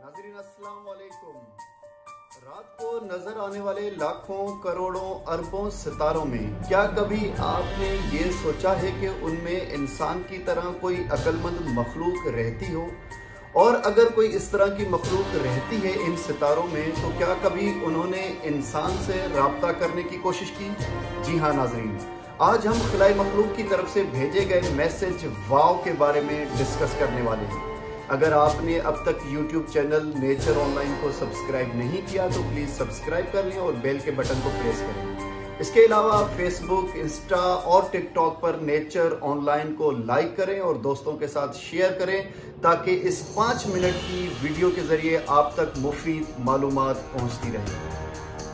नाज़रीन अस्सलाम वालेकुम। रात को नजर आने वाले लाखों करोड़ों अरबों सितारों में क्या कभी आपने ये सोचा है कि उनमें इंसान की तरह कोई अक्लमंद मखलूक रहती हो? और अगर कोई इस तरह की मखलूक रहती है इन सितारों में तो क्या कभी उन्होंने इंसान से राब्ता करने की कोशिश की? जी हाँ नाज़रीन, आज हम खिलाई मखलूक की तरफ से भेजे गए मैसेज वाव के बारे में डिस्कस करने वाले हैं। अगर आपने अब तक YouTube चैनल नेचर ऑनलाइन को सब्सक्राइब नहीं किया तो प्लीज़ सब्सक्राइब कर लें और बेल के बटन को प्रेस करें। इसके अलावा फेसबुक, इंस्टा और टिकटॉक पर नेचर ऑनलाइन को लाइक करें और दोस्तों के साथ शेयर करें ताकि इस 5 मिनट की वीडियो के ज़रिए आप तक मुफीद मालूमात पहुँचती रहे।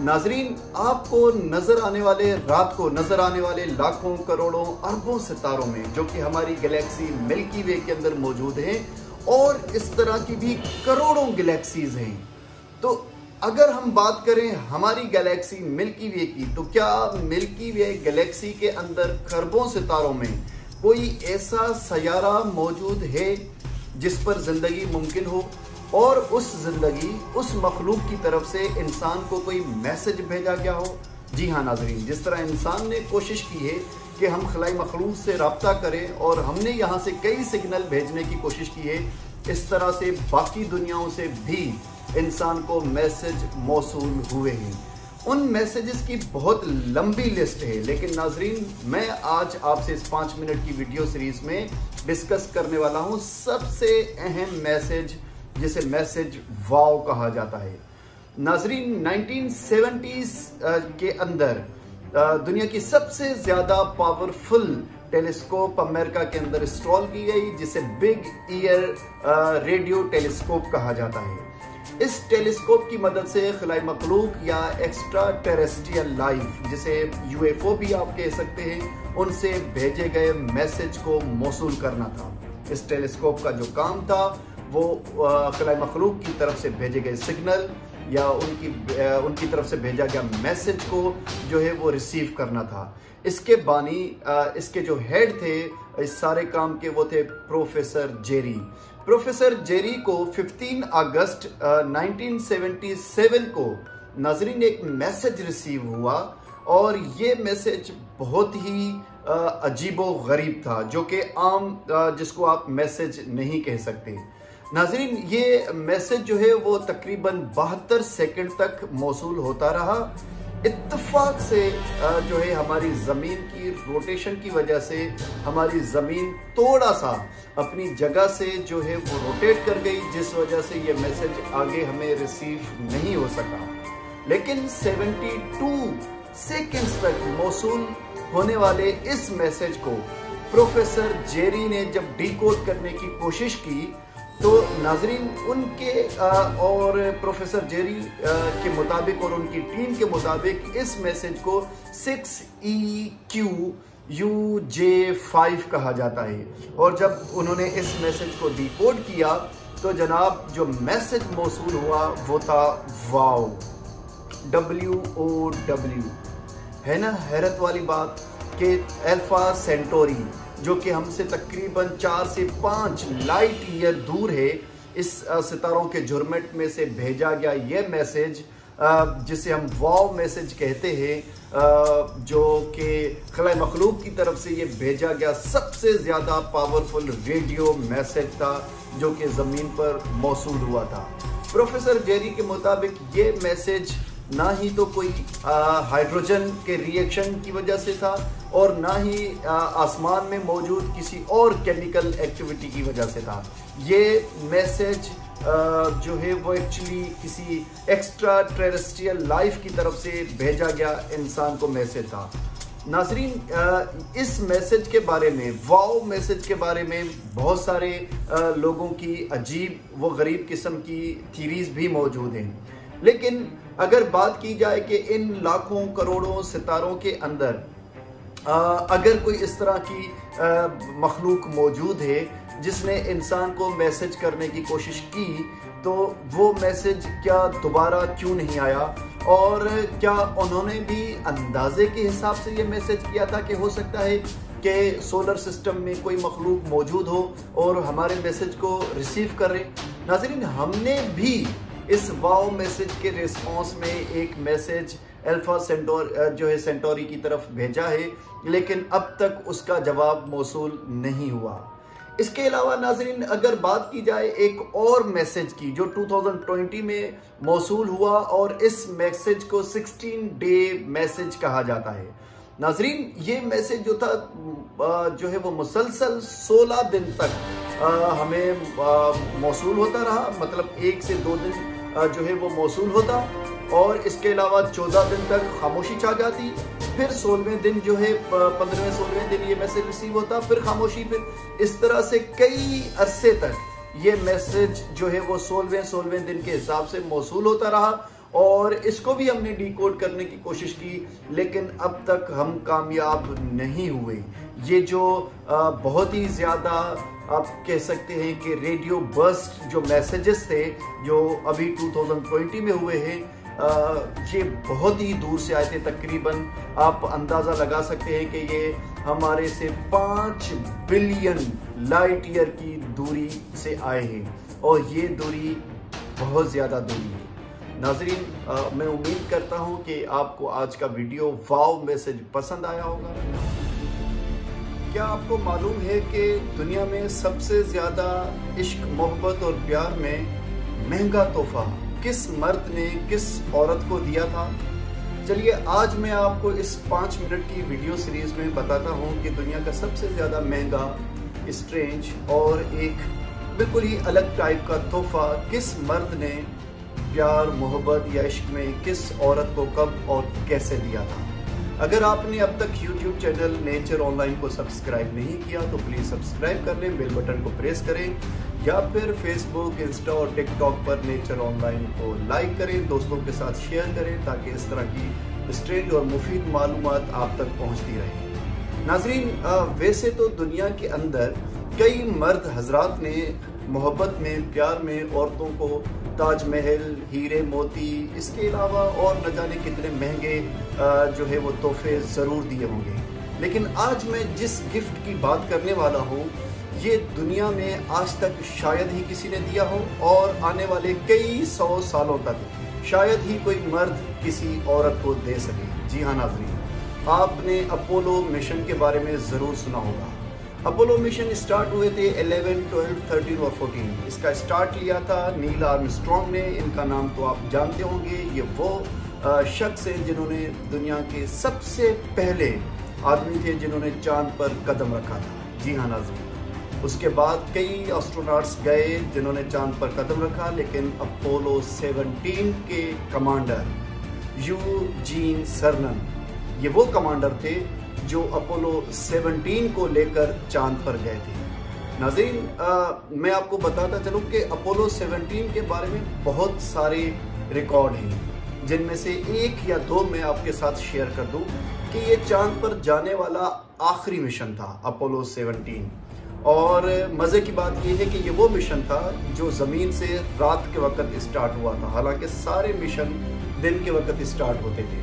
नाजरीन, आपको रात को नजर आने वाले लाखों करोड़ों अरबों सितारों में जो कि हमारी गैलेक्सी मिल्की वे के अंदर मौजूद हैं और इस तरह की भी करोड़ों गैलेक्सीज हैं, तो अगर हम बात करें हमारी गैलेक्सी मिल्की वे की, तो क्या मिल्की वे गैलेक्सी के अंदर खरबों सितारों में कोई ऐसा सयारा मौजूद है जिस पर जिंदगी मुमकिन हो और उस मखलूक की तरफ से इंसान को कोई मैसेज भेजा गया हो? जी हाँ नाजरीन, जिस तरह इंसान ने कोशिश की है कि हम खलाई मखलूक से रब्ता करें और हमने यहाँ से कई सिग्नल भेजने की कोशिश की है, इस तरह से बाकी दुनियाओं से भी इंसान को मैसेज मौसूल हुए हैं। उन मैसेजेस की बहुत लंबी लिस्ट है, लेकिन नाजरीन मैं आज आपसे इस 5 मिनट की वीडियो सीरीज में डिस्कस करने वाला हूँ सबसे अहम मैसेज, जिसे मैसेज वाव कहा जाता है। नाजरीन, 1970s के अंदर दुनिया की सबसे ज्यादा पावरफुल टेलीस्कोप अमेरिका के अंदर इंस्टॉल की गई, जिसे बिग ईयर रेडियो टेलीस्कोप कहा जाता है। इस टेलीस्कोप की मदद से खिलाई मखलूक या एक्स्ट्रा टेरेस्ट्रियल लाइफ, जिसे यूएफओ भी आप कह सकते हैं, उनसे भेजे गए मैसेज को मौसूल करना था। इस टेलीस्कोप का जो काम था वो खिलाई मखलूक की तरफ से भेजे गए सिग्नल या उनकी तरफ से भेजा गया मैसेज को जो है वो रिसीव करना था। इसके बानी, इसके जो हेड थे इस सारे काम के, वो थे प्रोफेसर जेरी। प्रोफेसर जेरी को 15 अगस्त 1977 को नाजरीन एक मैसेज रिसीव हुआ और ये मैसेज बहुत ही अजीबो गरीब था, जो कि आम जिसको आप मैसेज नहीं कह सकते। नाजरीन, ये मैसेज जो है वो तकरीबन 72 सेकंड तक मौसूल होता रहा। इत्तेफाक से जो है हमारी ज़मीन की रोटेशन की वजह से हमारी ज़मीन थोड़ा सा अपनी जगह से जो है वो रोटेट कर गई, जिस वजह से ये मैसेज आगे हमें रिसीव नहीं हो सका। लेकिन 72 सेकंड्स तक मौसूल होने वाले इस मैसेज को प्रोफेसर जेरी ने जब डिकोड करने की कोशिश की तो नाजरीन उनके और प्रोफेसर जेरी के मुताबिक और उनकी टीम के मुताबिक इस मैसेज को 6EQUJ5 कहा जाता है। और जब उन्होंने इस मैसेज को डिकोड किया तो जनाब जो मैसेज मौसूल हुआ वो था वाव, WOW। है ना हैरत वाली बात कि अल्फा सेंटोरी, जो कि हमसे तकरीबन 4 से 5 लाइट ईयर दूर है, इस सितारों के झुरमुट में से भेजा गया ये मैसेज, जिसे हम वाव मैसेज कहते हैं, जो कि खलाई मखलूक की तरफ से ये भेजा गया सबसे ज़्यादा पावरफुल रेडियो मैसेज था जो कि ज़मीन पर मौसूल हुआ था। प्रोफेसर जेरी के मुताबिक ये मैसेज ना ही तो कोई हाइड्रोजन के रिएक्शन की वजह से था और ना ही आसमान में मौजूद किसी और केमिकल एक्टिविटी की वजह से था। ये मैसेज जो है वो एक्चुअली किसी एक्स्ट्रा टेरेस्ट्रियल लाइफ की तरफ से भेजा गया इंसान को मैसेज था। नाजरीन, इस मैसेज के बारे में, वाव मैसेज के बारे में बहुत सारे लोगों की अजीब व गरीब किस्म की थीरीज भी मौजूद हैं, लेकिन अगर बात की जाए कि इन लाखों करोड़ों सितारों के अंदर अगर कोई इस तरह की मखलूक मौजूद है जिसने इंसान को मैसेज करने की कोशिश की, तो वो मैसेज क्या दोबारा क्यों नहीं आया? और क्या उन्होंने भी अंदाजे के हिसाब से ये मैसेज किया था कि हो सकता है कि सोलर सिस्टम में कोई मखलूक मौजूद हो और हमारे मैसेज को रिसीव करे? नाज़रीन, हमने भी इस वाओ मैसेज के रिस्पॉन्स में एक मैसेज अल्फा सेंटोरी की तरफ भेजा है, लेकिन अब तक उसका जवाब मौसूल नहीं हुआ। इसके अलावा नाज़रीन, अगर बात की जाए एक और मैसेज की जो 2020 में मौसूल हुआ, और इस मैसेज को 16 डे मैसेज कहा जाता है। नाज़रीन, ये मैसेज जो था जो है वो मुसलसल 16 दिन तक हमें मौसूल होता रहा, मतलब 1 से 2 दिन जो है वो मौसूल होता, और इसके अलावा 14 दिन तक खामोशी छा जाती। फिर 16वें दिन जो है 15वें-16वें दिन ये मैसेज रिसीव होता, फिर खामोशी। फिर इस तरह से कई अरसे तक ये मैसेज जो है वो 16वें दिन के हिसाब से मौसूल होता रहा, और इसको भी हमने डिकोड करने की कोशिश की, लेकिन अब तक हम कामयाब नहीं हुए। ये जो बहुत ही ज़्यादा आप कह सकते हैं कि रेडियो बर्स्ट जो मैसेजेस थे जो अभी 2020 में हुए हैं, ये बहुत ही दूर से आए थे। तकरीबन आप अंदाज़ा लगा सकते हैं कि ये हमारे से 5 बिलियन लाइट ईयर की दूरी से आए हैं, और ये दूरी बहुत ज़्यादा दूरी है। नाज़रीन, मैं उम्मीद करता हूँ कि आपको आज का वीडियो वाओ मैसेज पसंद आया होगा। क्या आपको मालूम है कि दुनिया में सबसे ज़्यादा इश्क, मोहब्बत और प्यार में महंगा तोहफा किस मर्द ने किस औरत को दिया था? चलिए आज मैं आपको इस 5 मिनट की वीडियो सीरीज में बताता हूँ कि दुनिया का सबसे ज़्यादा महंगा, स्ट्रेंज और एक बिल्कुल ही अलग टाइप का तोहफा किस मर्द ने प्यार, मोहब्बत या इश्क में किस औरत को कब और कैसे दिया था। अगर आपने अब तक YouTube चैनल नेचर ऑनलाइन को सब्सक्राइब नहीं किया तो प्लीज़ सब्सक्राइब कर लें, बेल बटन को प्रेस करें, या फिर फेसबुक, इंस्टा और टिकटॉक पर नेचर ऑनलाइन को लाइक करें, दोस्तों के साथ शेयर करें, ताकि इस तरह की स्ट्रेंज और मुफीद मालूमात आप तक पहुंचती रहे। नाज़रीन, वैसे तो दुनिया के अंदर कई मर्द हजरात ने मोहब्बत में, प्यार में औरतों को ताजमहल, हीरे मोती, इसके अलावा और न जाने कितने महंगे जो है वो तोहफे ज़रूर दिए होंगे, लेकिन आज मैं जिस गिफ्ट की बात करने वाला हूँ ये दुनिया में आज तक शायद ही किसी ने दिया हो, और आने वाले कई 100 सालों तक शायद ही कोई मर्द किसी औरत को दे सके। जी हाँ नाज़रीन, आपने अपोलो मिशन के बारे में ज़रूर सुना होगा। अपोलो मिशन स्टार्ट हुए थे 11, 12, 13 और 14। इसका स्टार्ट लिया था नील आर्मस्ट्रॉन्ग ने। इनका नाम तो आप जानते होंगे, ये वो शख्स हैं जिन्होंने दुनिया के सबसे पहले आदमी थे जिन्होंने चांद पर कदम रखा था। जी हाँ नाज़रीन, उसके बाद कई एस्ट्रोनॉट्स गए जिन्होंने चांद पर कदम रखा, लेकिन अपोलो 17 के कमांडर यूजीन सर्नन, ये वो कमांडर थे जो अपोलो 17 को लेकर चांद पर गए थे। नाज़रीन, मैं आपको बताता चलूं कि अपोलो 17 के बारे में बहुत सारे रिकॉर्ड हैं, जिनमें से 1 या 2 मैं आपके साथ शेयर कर दूं कि ये चांद पर जाने वाला आखिरी मिशन था अपोलो 17। और मज़े की बात यह है कि ये वो मिशन था जो ज़मीन से रात के वक्त स्टार्ट हुआ था, हालांकि सारे मिशन दिन के वक्त स्टार्ट होते थे।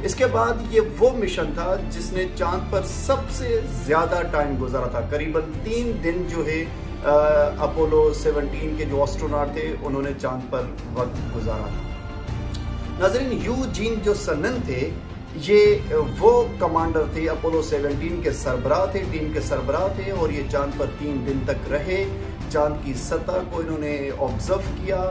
इसके बाद ये वो मिशन था जिसने चांद पर सबसे ज़्यादा टाइम गुजारा था। करीबन 3 दिन जो है अपोलो 17 के जो एस्ट्रोनॉट थे उन्होंने चांद पर वक्त गुजारा था। नाज़रीन, यूजीन जो सर्नन थे ये वो कमांडर थे, अपोलो 17 के सरबराह थे, टीम के सरबराह थे, और ये चांद पर 3 दिन तक रहे। चांद की सतह को इन्होंने ऑब्जर्व किया,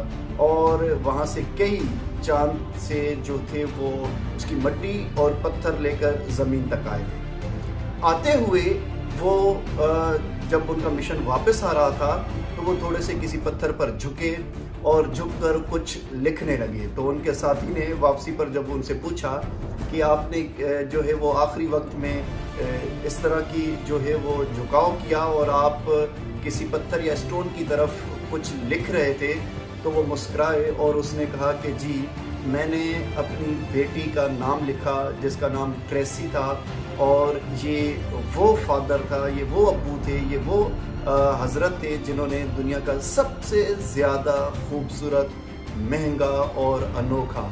और वहाँ से कई चांद से जो थे वो उसकी मिट्टी और पत्थर लेकर ज़मीन तक आए थे। आते हुए वो जब उनका मिशन वापस आ रहा था तो वो थोड़े से किसी पत्थर पर झुके और झुककर कुछ लिखने लगे। तो उनके साथी ने वापसी पर जब उनसे पूछा कि आपने जो है वो आखिरी वक्त में इस तरह की जो है वो झुकाव किया और आप किसी पत्थर या स्टोन की तरफ कुछ लिख रहे थे, तो वो मुस्कुराए और उसने कहा कि जी, मैंने अपनी बेटी का नाम लिखा जिसका नाम ट्रेसी था, और ये वो फादर था, ये वो अब्बू थे, ये वो हजरत थे जिन्होंने दुनिया का सबसे ज़्यादा खूबसूरत, महंगा और अनोखा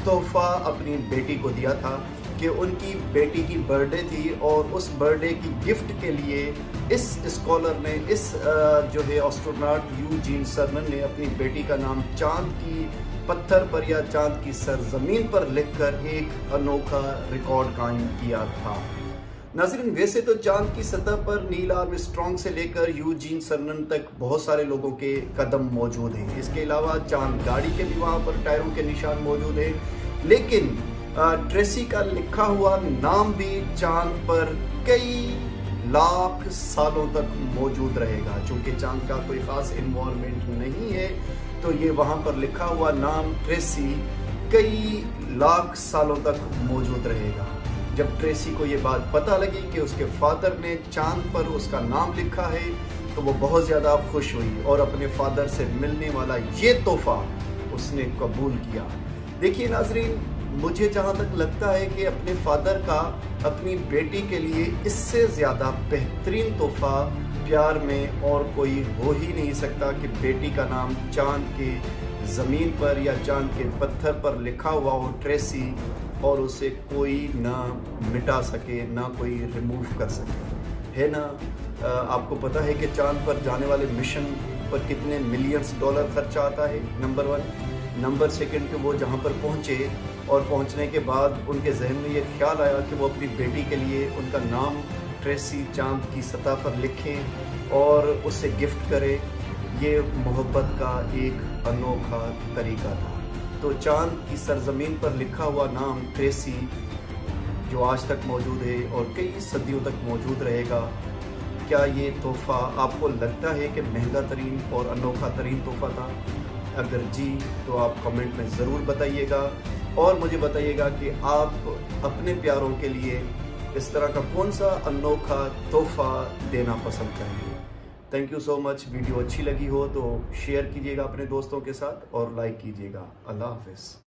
तोहफा अपनी बेटी को दिया था। कि उनकी बेटी की बर्थडे थी और उस बर्थडे की गिफ्ट के लिए इस स्कॉलर ने, इस जो है एस्ट्रोनॉट यूजीन सर्नन ने अपनी बेटी का नाम चांद की पत्थर पर या चांद की सरजमीन पर लिखकर एक अनोखा रिकॉर्ड कायम किया था। नाज़रीन, वैसे तो चांद की सतह पर नील आर्मस्ट्रांग से लेकर यूजीन सर्नन तक बहुत सारे लोगों के कदम मौजूद हैं। इसके अलावा चांद गाड़ी के भी वहाँ पर टायरों के निशान मौजूद हैं, लेकिन ट्रेसी का लिखा हुआ नाम भी चांद पर कई लाख सालों तक मौजूद रहेगा। चूंकि चांद का कोई खास इन्वॉल्वमेंट नहीं है, तो ये वहाँ पर लिखा हुआ नाम ट्रेसी कई लाख सालों तक मौजूद रहेगा। जब ट्रेसी को ये बात पता लगी कि उसके फादर ने चांद पर उसका नाम लिखा है, तो वो बहुत ज़्यादा खुश हुई और अपने फादर से मिलने वाला ये तोहफा उसने कबूल किया। देखिए नाजरीन, मुझे जहाँ तक लगता है कि अपने फादर का अपनी बेटी के लिए इससे ज़्यादा बेहतरीन तोहफा प्यार में और कोई हो ही नहीं सकता कि बेटी का नाम चांद के ज़मीन पर या चांद के पत्थर पर लिखा हुआ हो ट्रेसी, और उसे कोई ना मिटा सके, ना कोई रिमूव कर सके, है ना। आपको पता है कि चांद पर जाने वाले मिशन पर कितने मिलियंस डॉलर खर्चा आता है, नंबर 1। नंबर 2 कि वो जहाँ पर पहुँचे और पहुँचने के बाद उनके जहन में ये ख्याल आया कि वो अपनी बेटी के लिए उनका नाम ट्रेसी चांद की सतह पर लिखें और उसे गिफ्ट करें। ये मोहब्बत का एक अनोखा तरीका था। तो चांद की सरजमीन पर लिखा हुआ नाम ट्रेसी, जो आज तक मौजूद है और कई सदियों तक मौजूद रहेगा, क्या ये तोहफा आपको लगता है कि महंगा तरीन और अनोखा तरीन तोहफा था? अगर जी, तो आप कमेंट में ज़रूर बताइएगा और मुझे बताइएगा कि आप अपने प्यारों के लिए इस तरह का कौन सा अनोखा तोहफा देना पसंद करेंगे। Thank you so much. Video अच्छी लगी हो तो शेयर कीजिएगा अपने दोस्तों के साथ और लाइक कीजिएगा। अल्लाह हाफिज़।